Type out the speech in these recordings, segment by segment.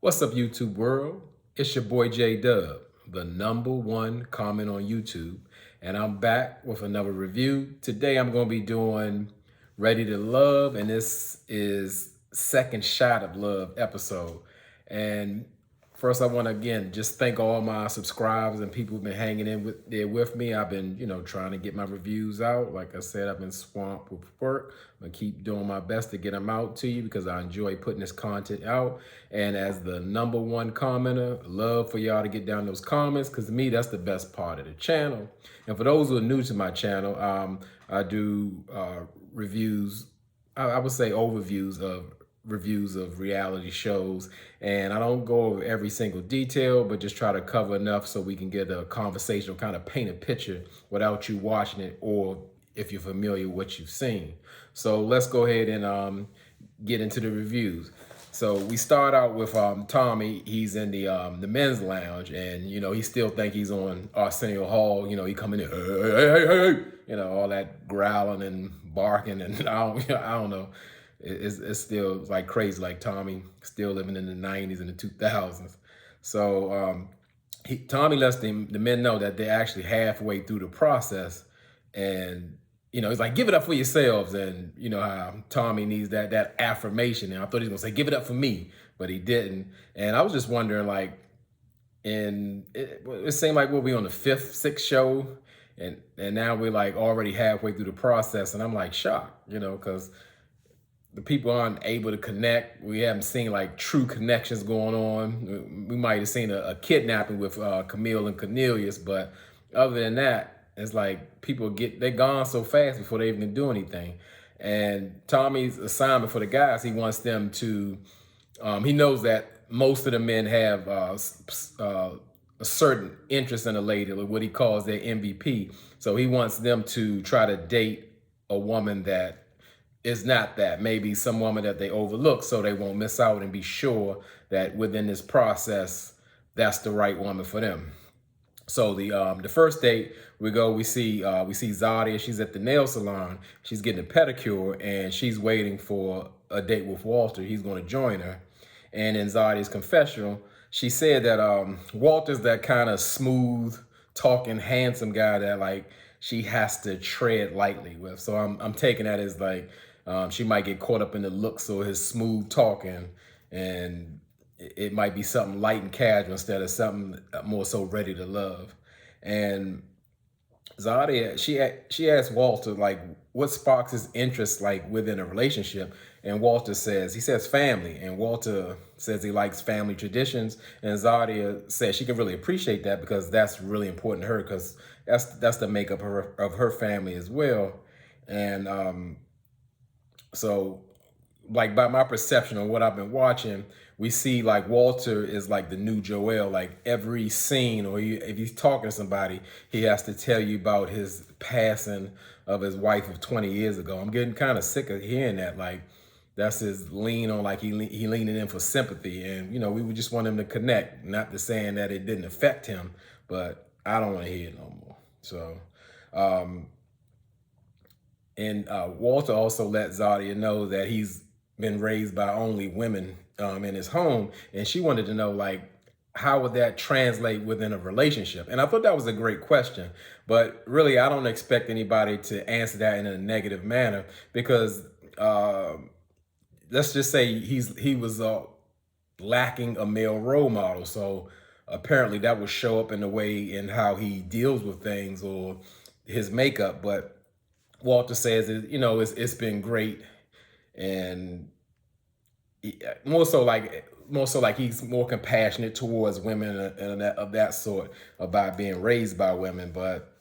What's up, YouTube world? It's your boy J Dub, the #1 comment on YouTube, and I'm back with another review. Today I'm going to be doing Ready to Love, and this is second shot of love episode. And first, I want to again just thank all my subscribers and people who've been hanging in there with me. I've been, trying to get my reviews out. Like I said, I've been swamped with work. I'm gonna keep doing my best to get them out to you because I enjoy putting this content out. And as the #1 commenter, love for y'all to get down those comments because to me, that's the best part of the channel. And for those who are new to my channel, I do reviews. I would say reviews of reality shows, and I don't go over every single detail, but just try to cover enough so we can get a conversation or kind of paint a picture without you watching it, or if you're familiar with what you've seen. So let's go ahead and get into the reviews. So we start out with Tommy. He's in the men's lounge, and he still think he's on Arsenio Hall. He coming in, hey, all that growling and barking, and I don't know. It's still like crazy, like Tommy still living in the 90s and the 2000s. So Tommy lets the men know that they're actually halfway through the process, and he's like, give it up for yourselves. And how Tommy needs that affirmation. And I thought he was gonna say, give it up for me, but he didn't. And I was just wondering, like, it seemed like we'll be on the fifth, sixth show, and now we're like already halfway through the process, and I'm like shocked, because the people aren't able to connect. We haven't seen like true connections going on. We might have seen a kidnapping with Camille and Cornelius, but other than that, it's like they're gone so fast before they even do anything. And Tommy's assignment for the guys, he wants them to, he knows that most of the men have a certain interest in a lady, or what he calls their MVP. So he wants them to try to date a woman that is not that, maybe some woman that they overlook, so they won't miss out and be sure that within this process, that's the right woman for them. So the first date we see Zadia. She's at the nail salon. She's getting a pedicure, and she's waiting for a date with Walter. He's going to join her. And in Zadia's confessional, she said that Walter's that kind of smooth talking, handsome guy that like she has to tread lightly with. So I'm taking that as like she might get caught up in the looks or his smooth talking, and it might be something light and casual instead of something more so ready to love. And Zadia, she asked Walter like what sparks his interest like within a relationship, and Walter says family, and Walter says he likes family traditions, and Zadia says she can really appreciate that because that's really important to her because that's the makeup of her family as well. And so like by my perception of what I've been watching, we see like Walter is like the new Joel. Like every scene, or if he's talking to somebody, he has to tell you about his passing of his wife of 20 years ago. I'm getting kind of sick of hearing that. Like that's his lean on, like he leaning in for sympathy, and we would just want him to connect. Not to saying that it didn't affect him, but I don't want to hear it no more. So. And Walter also let Zadia know that he's been raised by only women in his home, and she wanted to know like how would that translate within a relationship. And I thought that was a great question, but really I don't expect anybody to answer that in a negative manner because let's just say he was lacking a male role model. So apparently that would show up in the way in how he deals with things or his makeup. But Walter says, it's been great, and more so like he's more compassionate towards women and of that sort about being raised by women. But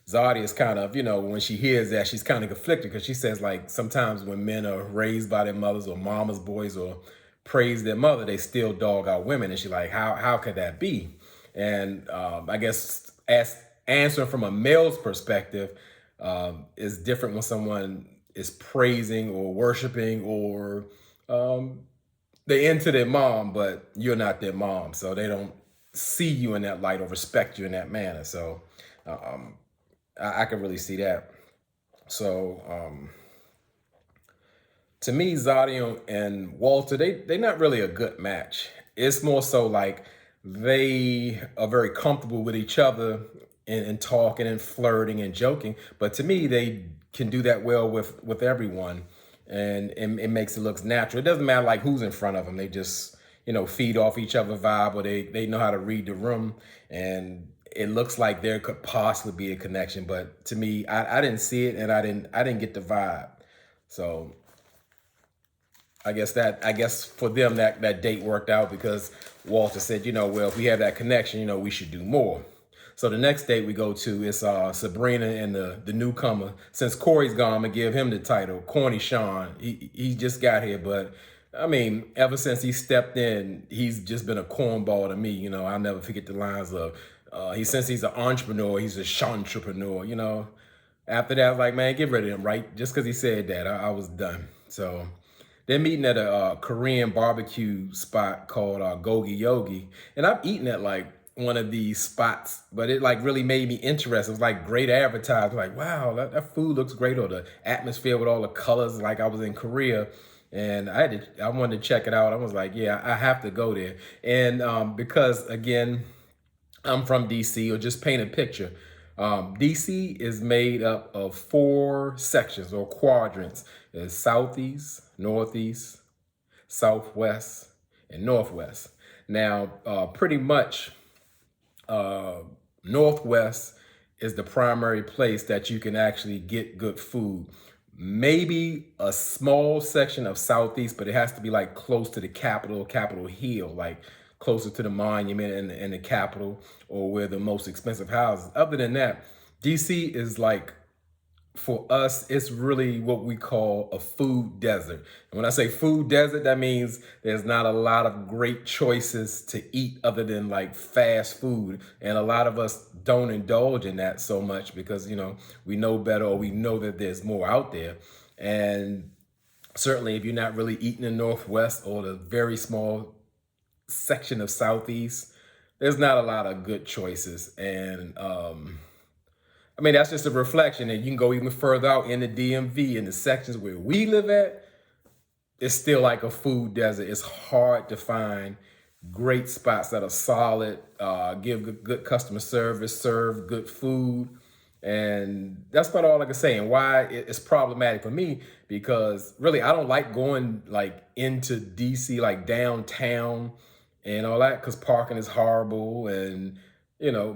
Zadia is kind of, when she hears that, she's kind of conflicted because she says like sometimes when men are raised by their mothers or mama's boys or praise their mother, they still dog out women, and she's like, how could that be? And I guess as answering from a male's perspective is different when someone is praising or worshiping or they're into their mom, but you're not their mom, so they don't see you in that light or respect you in that manner. So I can really see that. So to me, Zadiel and Walter, they're not really a good match. It's more so like they are very comfortable with each other and talking and flirting and joking. But to me, they can do that well with everyone, and it makes it look natural. It doesn't matter like who's in front of them. They just feed off each other vibe, or they know how to read the room, and it looks like there could possibly be a connection. But to me, I didn't see it, and I didn't get the vibe. So I guess for them that date worked out because Walter said, well, if we have that connection, we should do more. So the next date we go to is Sabrina and the newcomer. Since Corey's gone, I'm gonna give him the title, Corny Sean. He just got here, but I mean, ever since he stepped in, he's just been a cornball to me. I'll never forget the lines of since he's an entrepreneur, he's a entrepreneur. After that, I was like, man, get rid of him, right? Just because he said that, I was done. So they're meeting at a Korean barbecue spot called Gogi Yogi. And I've eaten at like one of these spots, but it like really made me interested. It was like great advertising. Like, wow, that food looks great, or the atmosphere with all the colors, like I was in Korea. And I wanted to check it out. I was like, yeah, I have to go there. And because again, I'm from DC, or just paint a picture. DC is made up of 4 sections or quadrants. There's southeast, northeast, southwest, and northwest. Now, pretty much northwest is the primary place that you can actually get good food. Maybe a small section of southeast, but it has to be like close to the Capitol Hill, like closer to the monument and the Capitol, or where the most expensive houses. Other than that, DC is like, for us, it's really what we call a food desert. And when I say food desert, that means there's not a lot of great choices to eat other than like fast food. And a lot of us don't indulge in that so much because, we know better, or we know that there's more out there. And certainly if you're not really eating in Northwest or the very small section of Southeast, there's not a lot of good choices. And I mean, that's just a reflection. And you can go even further out in the DMV, in the sections where we live at, it's still like a food desert. It's hard to find great spots that are solid, give good customer service, serve good food. And that's about all I can say. And why it's problematic for me, because really I don't like going like into DC, like downtown and all that, because parking is horrible. And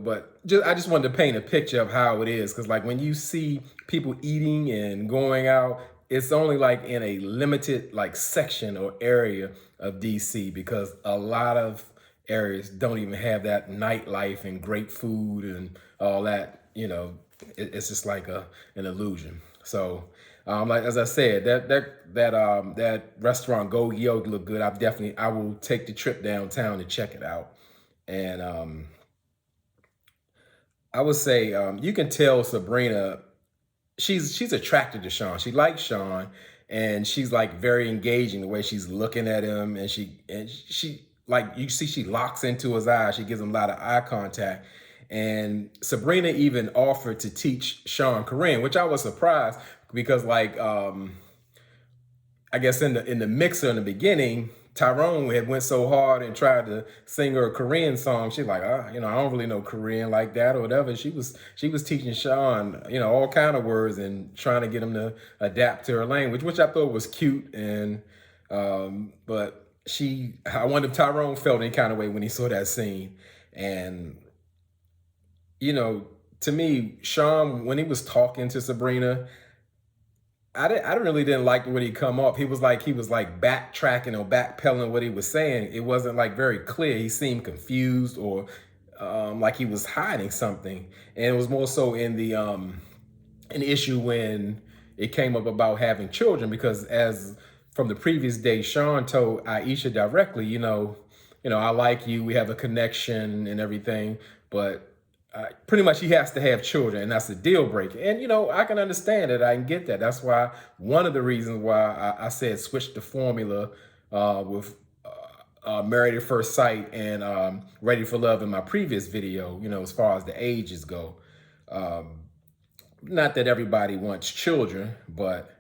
but I just wanted to paint a picture of how it is, because like when you see people eating and going out, it's only like in a limited like section or area of DC, because a lot of areas don't even have that nightlife and great food and all that. It's just like an illusion. So like as I said, that restaurant Gogi Yogi look good. I will take the trip downtown to check it out. And I would say you can tell Sabrina, she's attracted to Sean. She likes Sean, and she's like very engaging the way she's looking at him, and she like, you see she locks into his eyes. She gives him a lot of eye contact. And Sabrina even offered to teach Sean Korean, which I was surprised because like I guess in the mixer in the beginning, Tyrone had went so hard and tried to sing her a Korean song. She's like, I don't really know Korean like that or whatever. She was teaching Sean, all kind of words and trying to get him to adapt to her language, which I thought was cute. And but I wonder if Tyrone felt any kind of way when he saw that scene. And to me, Sean, when he was talking to Sabrina, I really didn't like the way he come off. He was like backtracking or backpedaling what he was saying. It wasn't like very clear. He seemed confused, or like he was hiding something. And it was more so in the an issue when it came up about having children, because as from the previous day, Sean told Aisha directly, I like you, we have a connection and everything, but pretty much he has to have children, and that's a deal breaker. And I can understand it. I can get that. That's why one of the reasons why I said switch the formula with Married at First Sight and Ready for Love in my previous video. As far as the ages go, not that everybody wants children, but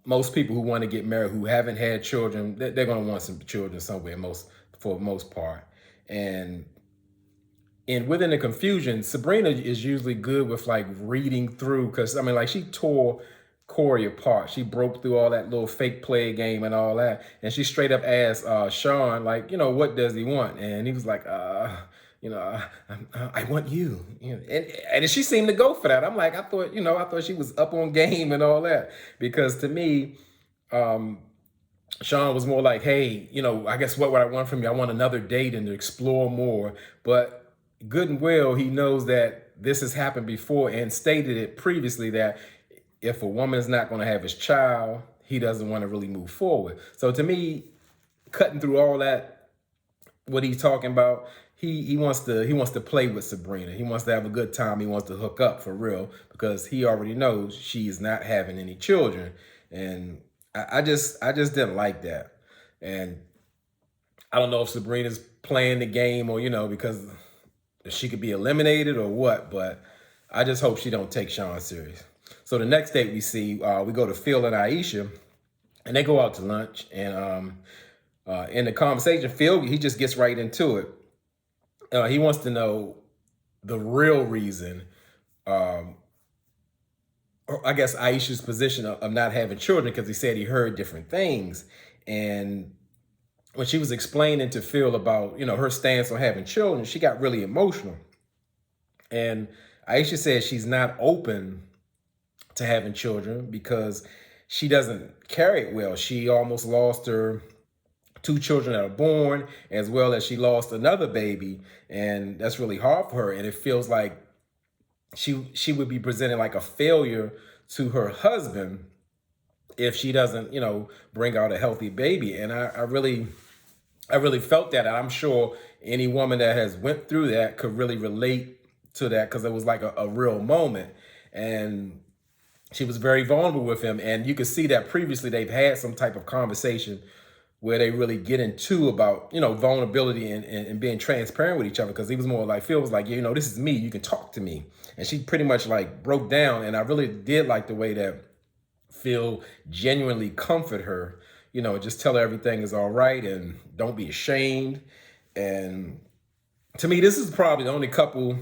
Most people who want to get married who haven't had children, they're going to want some children somewhere, for the most part. And within the confusion, Sabrina is usually good with like reading through, because I mean, like, she tore Corey apart. She broke through all that little fake play game and all that, and she straight up asked Sean, like, what does he want? And he was like, I want you. And she seemed to go for that. I'm like, I thought she was up on game and all that, because to me, Sean was more like, hey, I guess what would I want from you? I want another date and to explore more. But good and well, he knows that this has happened before and stated it previously that if a woman is not going to have his child, he doesn't want to really move forward. So to me, cutting through all that, what he's talking about, he wants to play with Sabrina. He wants to have a good time. He wants to hook up for real, because he already knows she's not having any children. And I just didn't like that. And I don't know if Sabrina's playing the game, or because she could be eliminated or what, but I just hope she don't take Sean serious. So the next date we see, we go to Phil and Aisha, and they go out to lunch. And in the conversation, Phil, he just gets right into it. He wants to know the real reason, or I guess Aisha's position of not having children, because he said he heard different things. And when she was explaining to Phil about, her stance on having children, she got really emotional. And Aisha says she's not open to having children because she doesn't carry it well. She almost lost her 2 children that are born, as well as she lost another baby. And that's really hard for her. And it feels like she would be presented like a failure to her husband if she doesn't, bring out a healthy baby. And I really felt that. And I'm sure any woman that has went through that could really relate to that, because it was like a real moment. And she was very vulnerable with him. And you could see that previously they've had some type of conversation where they really get into about, vulnerability and being transparent with each other. Because he was more like, Phil was like, this is me, you can talk to me. And she pretty much like broke down. And I really did like the way that Phil genuinely comfort her, just tell her everything is all right and don't be ashamed. And to me, this is probably the only couple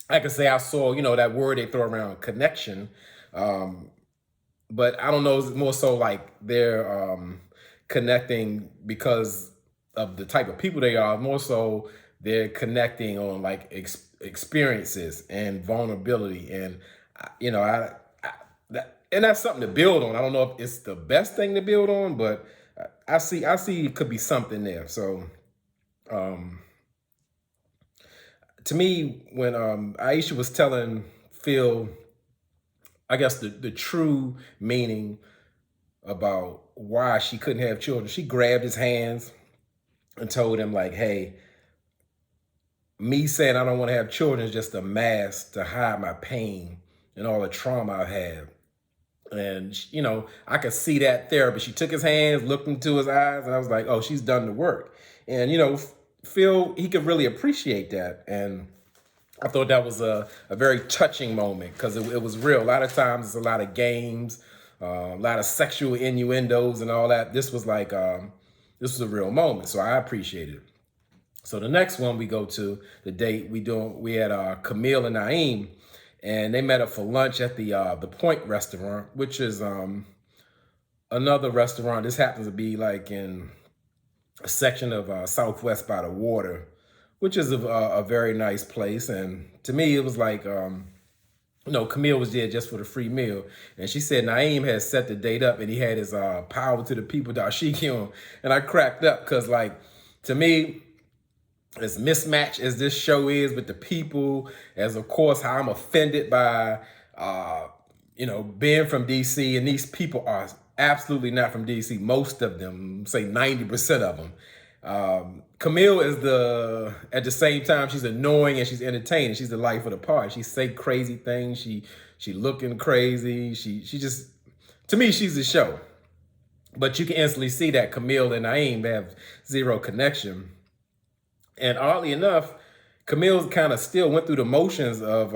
I can say I saw, that word they throw around, connection. But I don't know, it's more so like they're connecting because of the type of people they are. More so they're connecting on like experiences and vulnerability. And, and that's something to build on. I don't know if it's the best thing to build on, but I see it could be something there. So to me, when Aisha was telling Phil, I guess the true meaning about why she couldn't have children, she grabbed his hands and told him like, hey, me saying I don't want to have children is just a mask to hide my pain and all the trauma I've had. And, I could see that therapy. She took his hands, looked into his eyes, and I was like, oh, she's done the work. And, Phil, he could really appreciate that. And I thought that was a very touching moment, because it was real. A lot of times it's a lot of games, a lot of sexual innuendos and all that. This was like, this was a real moment. So I appreciated it. So the next one we go to, the date we had Camille and Naeem, and they met up for lunch at the Point restaurant, which is another restaurant. This happens to be like in a section of Southwest by the water, which is a very nice place. And to me, it was like, Camille was there just for the free meal. And she said Naeem had set the date up and he had his Power to the People dashiki on. And I cracked up because, like, to me, as mismatched as this show is with the people, as of course how I'm offended by, being from DC, and these people are absolutely not from DC. Most of them, say 90% of them. Camille is at the same time, she's annoying and she's entertaining. She's the life of the party. She say crazy things. She looking crazy. She just, to me, she's the show. But you can instantly see that Camille and Naeem have zero connection. And oddly enough, Camille kind of still went through the motions of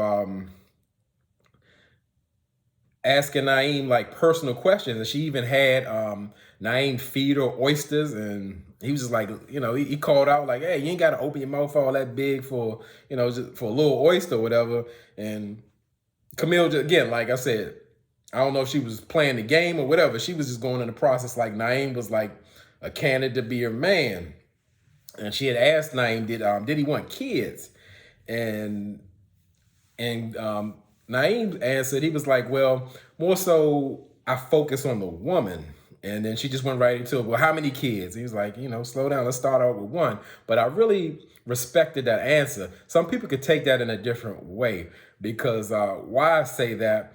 asking Naeem like personal questions, and she even had Naeem feed her oysters, and he was just like, he called out like, "Hey, you ain't got to open your mouth all that big for, just for a little oyster or whatever." And Camille, just, again, like I said, I don't know if she was playing the game or whatever. She was just going in the process like Naeem was like a candidate to be her man, and she had asked Naeem, did he want kids, and Naeem answered, he was like, well, more so I focus on the woman. And then she just went right into it. Well, how many kids? He was like, slow down. Let's start out with one. But I really respected that answer. Some people could take that in a different way, because why I say that,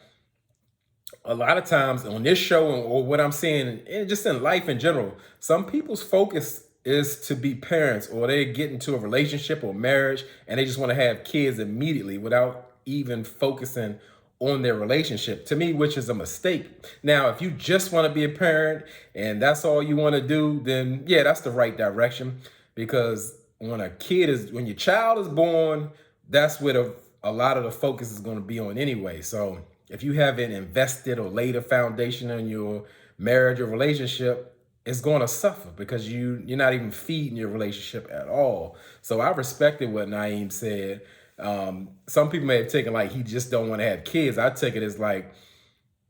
a lot of times on this show or what I'm seeing, and just in life in general, some people's focus is to be parents, or they get into a relationship or marriage and they just want to have kids immediately without even focusing on their relationship, to me, which is a mistake. Now, if you just want to be a parent and that's all you want to do, then yeah, that's the right direction. Because when your child is born, that's where a lot of the focus is going to be on anyway. So if you haven't invested or laid a foundation in your marriage or relationship, it's going to suffer, because you're not even feeding your relationship at all. So I respected what Naeem said. Some people may have taken like he just don't want to have kids. I take it as like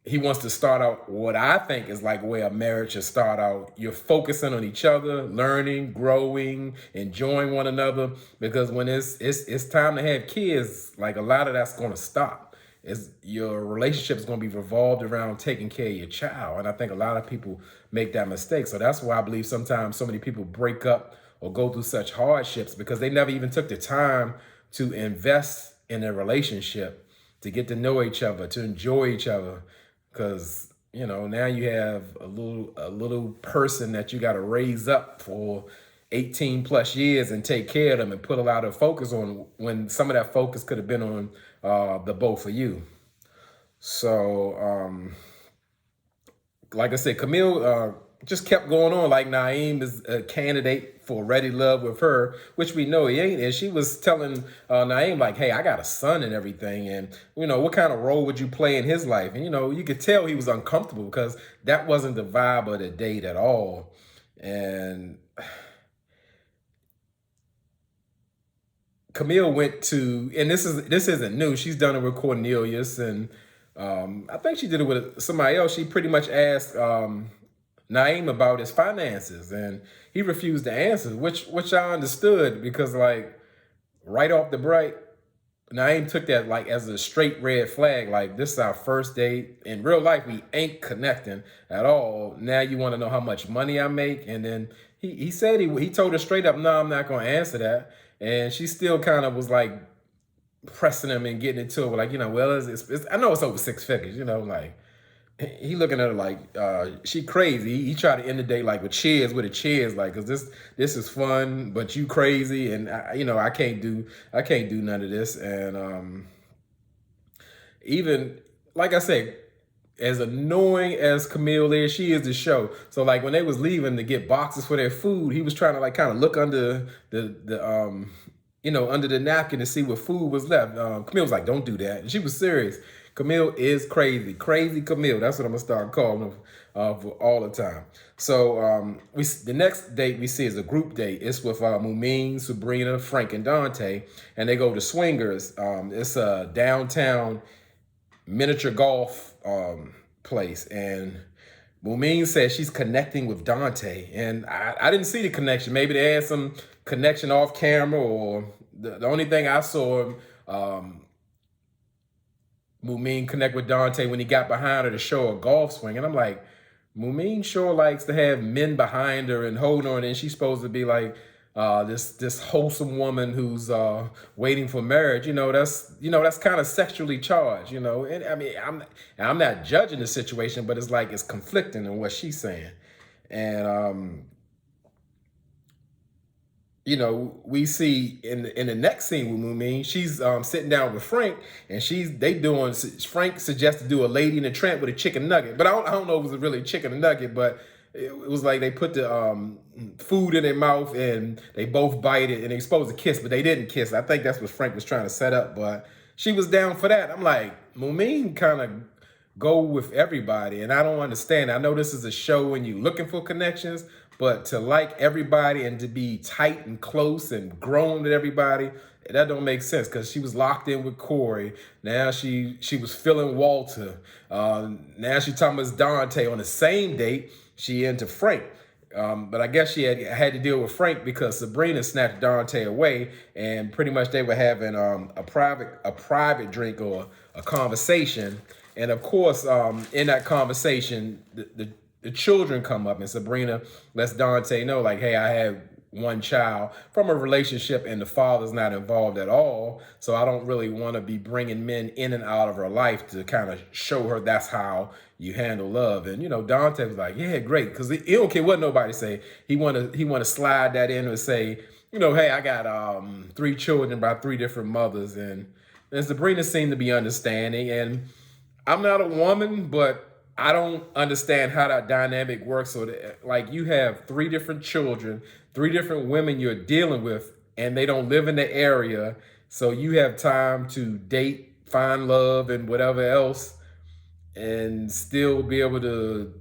he wants to start out what I think is like where a marriage should start out. You're focusing on each other, learning, growing, enjoying one another. Because when it's time to have kids, like a lot of that's going to stop. Your relationship is going to be revolved around taking care of your child. And I think a lot of people make that mistake. So that's why I believe sometimes so many people break up or go through such hardships, because they never even took the time to invest in their relationship, to get to know each other, to enjoy each other. Because, now you have a little person that you got to raise up for 18 plus years and take care of them and put a lot of focus on, when some of that focus could have been on the both of you. So, like I said, Camille just kept going on like Naeem is a candidate for ready love with her, which we know he ain't. And she was telling Naeem like, hey, I got a son and everything. And, what kind of role would you play in his life? And, you could tell he was uncomfortable, because that wasn't the vibe of the date at all. And Camille went to, and this isn't new. She's done it with Cornelius, and I think she did it with somebody else. She pretty much asked Naeem about his finances, and he refused to answer, which I understood, because like right off the break, Naeem took that like as a straight red flag. Like, this is our first date. In real life, we ain't connecting at all. Now you want to know how much money I make? And then he said he told her straight up, no, I'm not going to answer that. And she still kind of was like pressing him and getting into it with like, well, it's I know it's over six figures, like he looking at her like she crazy. He tried to end the day like with a cheers, like, cause this is fun, but you crazy, and I can't do none of this. And even like I said, as annoying as Camille is, she is the show. So like when they was leaving to get boxes for their food, he was trying to like kind of look under the under the napkin to see what food was left. Camille was like, don't do that. And she was serious. Camille is crazy. Crazy Camille. That's what I'm going to start calling her for all the time. So the next date we see is a group date. It's with Mumin, Sabrina, Frank, and Dante. And they go to Swingers. It's a downtown miniature golf place. And Mumin says she's connecting with Dante. And I didn't see the connection. Maybe they had some connection off camera, or the only thing I saw Mumin connect with Dante when he got behind her to show a golf swing. And I'm like, Mumin sure likes to have men behind her and hold on, and she's supposed to be like this wholesome woman who's waiting for marriage. That's kind of sexually charged, and I mean, I'm not judging the situation, but it's like it's conflicting in what she's saying. And we see in the next scene with Mumin, she's sitting down with Frank, and Frank suggests to do a Lady in the Tramp with a chicken nugget. But I don't know if it was really a chicken nugget, but it was like they put the food in their mouth and they both bite it, and they're supposed to kiss, but they didn't kiss. I think that's what Frank was trying to set up, but she was down for that. I'm like, Mumin kind of go with everybody. And I don't understand. I know this is a show and you looking for connections, but to like everybody and to be tight and close and grown with everybody, that don't make sense because she was locked in with Corey. Now she was feeling Walter. Now she talking about Dante on the same date. She into Frank. But I guess she had to deal with Frank because Sabrina snatched Dante away, and pretty much they were having a private drink or a conversation. And of course, in that conversation, the children come up, and Sabrina lets Dante know, like, hey, I have one child from a relationship and the father's not involved at all. So I don't really want to be bringing men in and out of her life to kind of show her that's how you handle love. And, Dante was like, yeah, great. Because he don't care what nobody say. He want to slide that in and say, hey, I got 3 children by 3 different mothers. And Sabrina seemed to be understanding. And I'm not a woman, but I don't understand how that dynamic works. So that, like, you have 3 different children, 3 different women you're dealing with, and they don't live in the area. So you have time to date, find love, and whatever else, and still be able to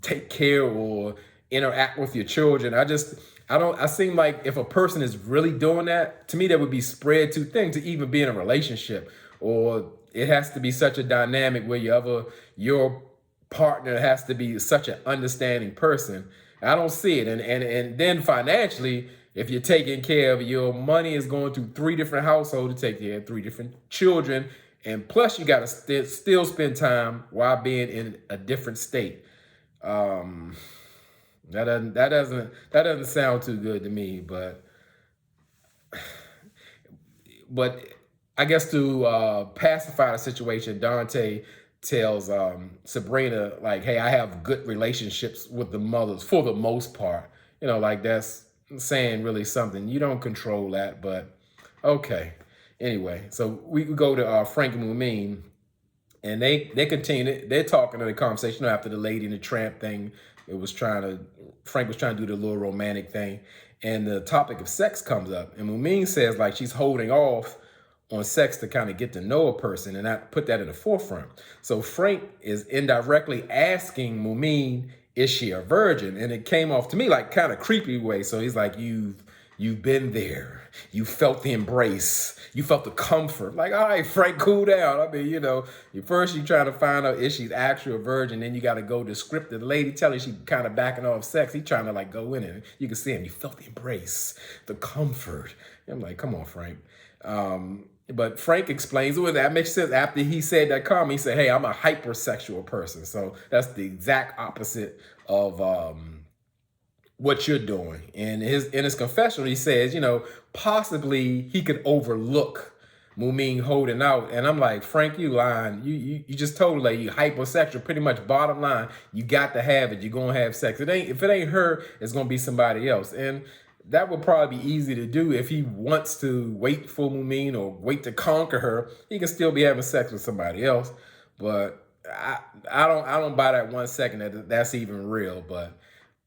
take care or interact with your children. I seem like if a person is really doing that, to me, that would be spread too thin to even be in a relationship, or it has to be such a dynamic where your partner has to be such an understanding person. I don't see it. And then financially, if you're taking care of your money is going through 3 different households to take care of 3 different children, and plus you got to still spend time while being in a different state. Um, that doesn't sound too good to me, but I guess to pacify the situation, Dante tells Sabrina, like, hey, I have good relationships with the mothers for the most part. Like, that's saying really something. You don't control that, but okay. Anyway, so we go to Frank and Mumin, and they continue. They're talking in the conversation after the Lady and the Tramp thing. Frank was trying to do the little romantic thing, and the topic of sex comes up, and Mumin says like she's holding off on sex to kind of get to know a person and not put that in the forefront. So Frank is indirectly asking Mumin, is she a virgin? And it came off to me like kind of creepy way. So he's like, you've been there. You felt the embrace. You felt the comfort. Like, all right, Frank, cool down. I mean, first you trying to find out if she's actually a virgin, then you got to go descriptive. The lady telling she kind of backing off sex. He trying to like go in it. You can see him. You felt the embrace, the comfort. I'm like, come on, Frank. But Frank explains, well, that makes sense. After he said that comment, he said, hey, I'm a hypersexual person. So that's the exact opposite of what you're doing. And in his confessional, he says, possibly he could overlook Mumin holding out. And I'm like, Frank, you lying. You just told her you hypersexual. Pretty much bottom line, you got to have it. You're going to have sex. If it ain't her, it's going to be somebody else. And that would probably be easy to do if he wants to wait for Mumin or wait to conquer her. He can still be having sex with somebody else. But I don't buy that 1 second that's even real. But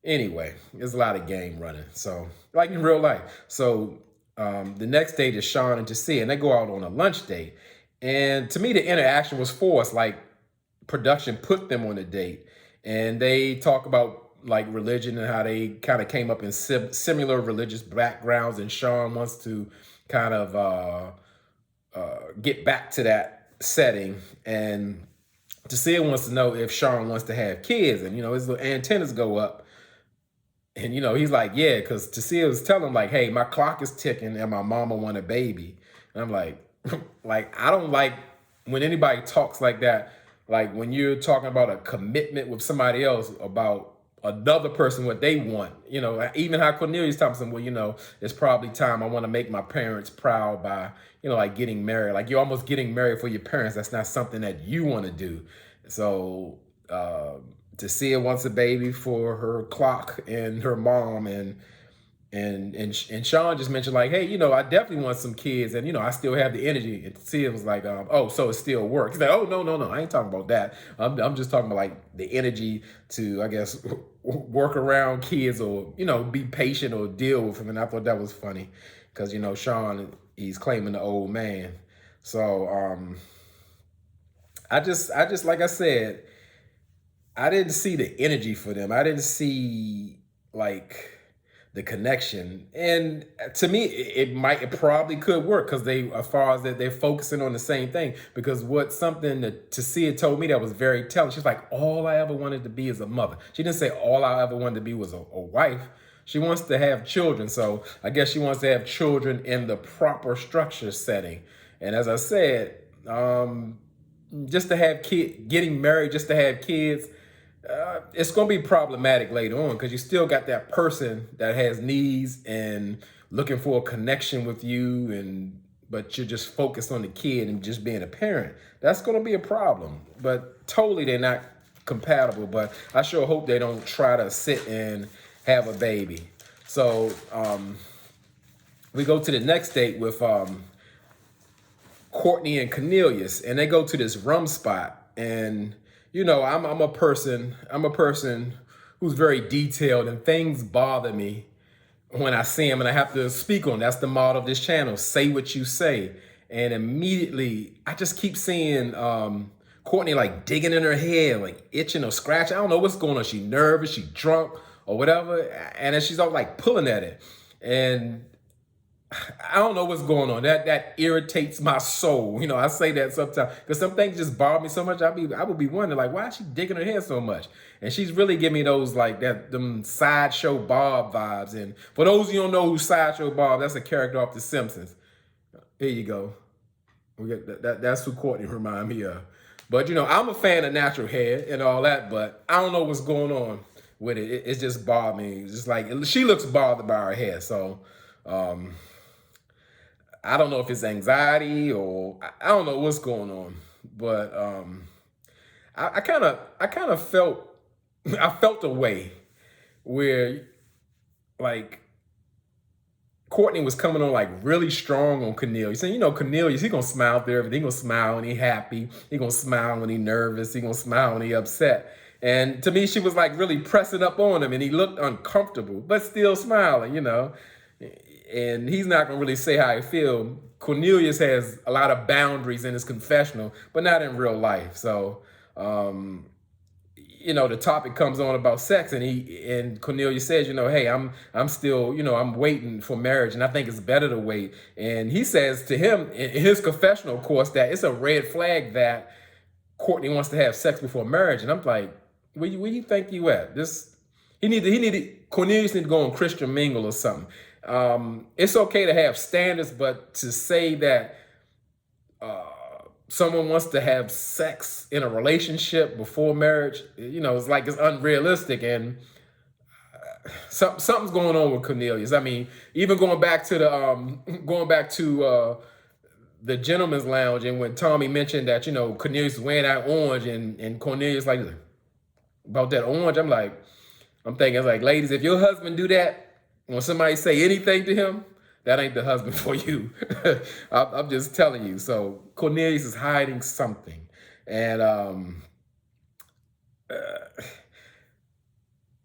anyway, there's a lot of game running. So like in real life. So the next date is Sean and Tasia, and they go out on a lunch date. And to me, the interaction was forced. Like production put them on a date, and they talk about like religion and how they kind of came up in similar religious backgrounds, and Sean wants to kind of get back to that setting, and Tasia wants to know if Sean wants to have kids, and his little antennas go up, and he's like, yeah, because Tasia was telling him like, hey, my clock is ticking and my mama want a baby, and I'm like, like I don't like when anybody talks like that, like when you're talking about a commitment with somebody else about another person what they want. Even how Cornelius Thompson, well, it's probably time I want to make my parents proud by, like getting married. Like you're almost getting married for your parents. That's not something that you want to do. So Tasia wants a baby for her clock and her mom, and Sean just mentioned like, hey, I definitely want some kids, and I still have the energy. And Tasia was like, oh, so it still works. He's like, oh, no, I ain't talking about that. I'm just talking about like the energy to, I guess, work around kids or be patient or deal with them. And I thought that was funny because Sean, he's claiming the old man. So I just like I said, I didn't see the energy for them. I didn't see like the connection. And to me, it probably could work because they, as far as that, they're focusing on the same thing. Because what something that Tasia told me that was very telling. She's like, all I ever wanted to be is a mother. She didn't say all I ever wanted to be was a wife. She wants to have children. So I guess she wants to have children in the proper structure setting. And as I said, just to have getting married, just to have kids, it's going to be problematic later on because you still got that person that has needs and looking for a connection with you, and but you're just focused on the kid and just being a parent. That's going to be a problem. But totally, they're not compatible. But I sure hope they don't try to sit and have a baby. So we go to the next date with Courtney and Cornelius, and they go to this rum spot. And you know, I'm a person who's very detailed, and things bother me when I see them, and I have to speak on. That's the motto of this channel: say what you say. And immediately, I just keep seeing Courtney like digging in her head, like itching or scratching. I don't know what's going on. She nervous, she drunk, or whatever, and then she's all like pulling at it, and I don't know what's going on. That irritates my soul. You know, I say that sometimes because some things just bother me so much. I would be wondering like, why is she digging her head so much? And she's really giving me those like them Sideshow Bob vibes. And for those of you who don't know who Sideshow Bob, that's a character off The Simpsons. Here you go. We get that's who Courtney remind me of. But you know, I'm a fan of natural hair and all that, but I don't know what's going on with it. It just bothered me. It's just like she looks bothered by her hair. So I don't know if it's anxiety or I don't know what's going on, but I kind of felt I felt a way where like Courtney was coming on like really strong on Cornelius. And you know, Cornelius, he gonna smile through everything. He gonna smile when he happy. He gonna smile when he nervous. He gonna smile when he upset. And to me, she was like really pressing up on him, and he looked uncomfortable, but still smiling, you know. And he's not gonna really say how he feel. Cornelius has a lot of boundaries in his confessional, but not in real life. So, you know, the topic comes on about sex, and Cornelius says, you know, hey, I'm still, you know, I'm waiting for marriage, and I think it's better to wait. And he says to him in his confessional, of course, that it's a red flag that Courtney wants to have sex before marriage. And I'm like, where you think you at? Cornelius need to go on Christian Mingle or something. It's okay to have standards, but to say that someone wants to have sex in a relationship before marriage, you know, it's like it's unrealistic. And something's going on with Cornelius. I mean, even going back to the gentleman's lounge, and when Tommy mentioned that, you know, Cornelius was wearing that orange, and Cornelius like about that orange, I'm thinking like, ladies, if your husband do that, when somebody say anything to him, that ain't the husband for you. I'm just telling you. So Cornelius is hiding something. And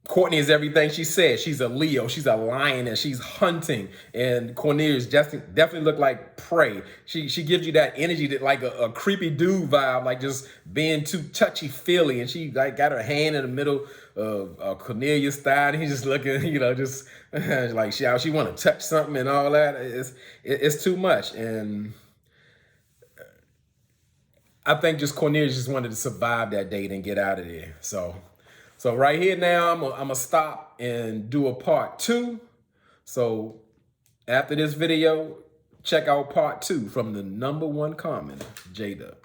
Courtney is everything she said. She's a Leo. She's a lion, and she's hunting. And Cornelius definitely look like prey. She gives you that energy, that like a creepy dude vibe, like just being too touchy-feely. And she like got her hand in the middle of Cornelius' thigh, and he's just looking, you know, just like she want to touch something and all that. It's too much. And I think just Cornelius just wanted to survive that date and get out of there. So right here now, I'm gonna stop and do a part 2. So after this video, check out part 2 from the #1 commenter, J-Dub.